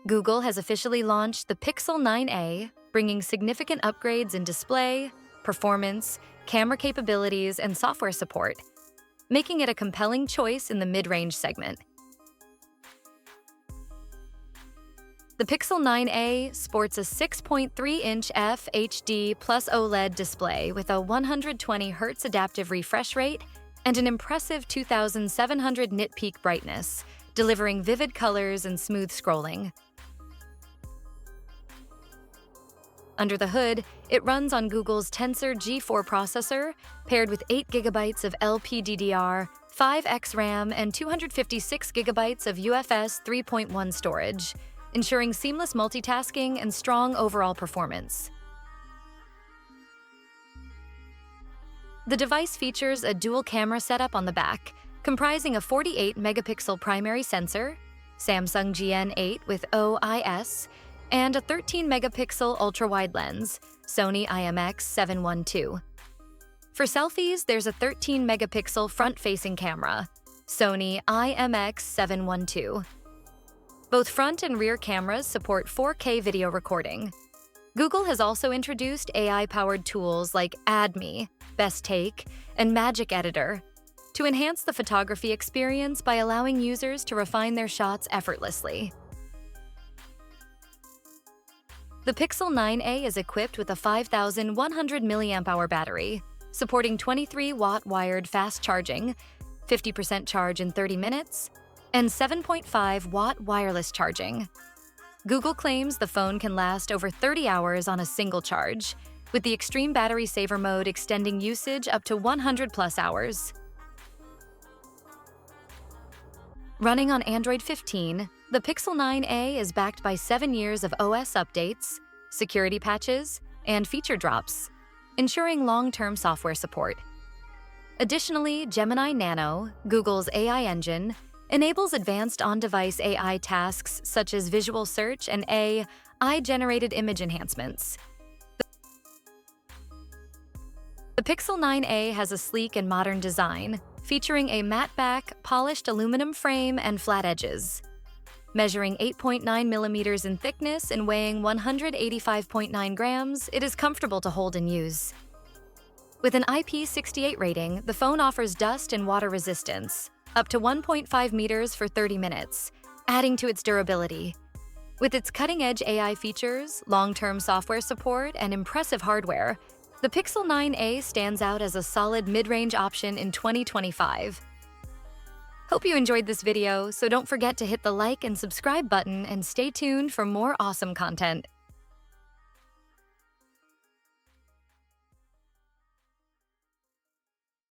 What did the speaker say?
Google has officially launched the Pixel 9a, bringing significant upgrades in display, performance, camera capabilities, and software support, making it a compelling choice in the mid-range segment. The Pixel 9a sports a 6.3-inch FHD plus OLED display with a 120Hz adaptive refresh rate and an impressive 2,700 nit peak brightness, delivering vivid colors and smooth scrolling. Under the hood, it runs on Google's Tensor G4 processor, paired with 8 GB of LPDDR, 5x RAM, and 256 GB of UFS 3.1 storage, ensuring seamless multitasking and strong overall performance. The device features a dual camera setup on the back, comprising a 48-megapixel primary sensor, Samsung GN8 with OIS, and a 13-megapixel ultra-wide lens, Sony IMX712. For selfies, there's a 13-megapixel front-facing camera, Sony IMX712. Both front and rear cameras support 4K video recording. Google has also introduced AI-powered tools like Add Me, Best Take, and Magic Editor to enhance the photography experience by allowing users to refine their shots effortlessly. The Pixel 9a is equipped with a 5,100 mAh battery, supporting 23-watt wired fast charging, 50% charge in 30 minutes, and 7.5-watt wireless charging. Google claims the phone can last over 30 hours on a single charge, with the extreme battery saver mode extending usage up to 100+ hours. Running on Android 15, the Pixel 9a is backed by 7 years of OS updates, security patches, and feature drops, ensuring long-term software support. Additionally, Gemini Nano, Google's AI engine, enables advanced on-device AI tasks such as visual search and AI-generated image enhancements. The Pixel 9a has a sleek and modern design, featuring a matte-back, polished aluminum frame and flat edges. Measuring 8.9 millimeters in thickness and weighing 185.9 grams, it is comfortable to hold and use. With an IP68 rating, the phone offers dust and water resistance, up to 1.5 meters for 30 minutes, adding to its durability. With its cutting-edge AI features, long-term software support, and impressive hardware, the Pixel 9a stands out as a solid mid-range option in 2025. Hope you enjoyed this video, so don't forget to hit the like and subscribe button and stay tuned for more awesome content.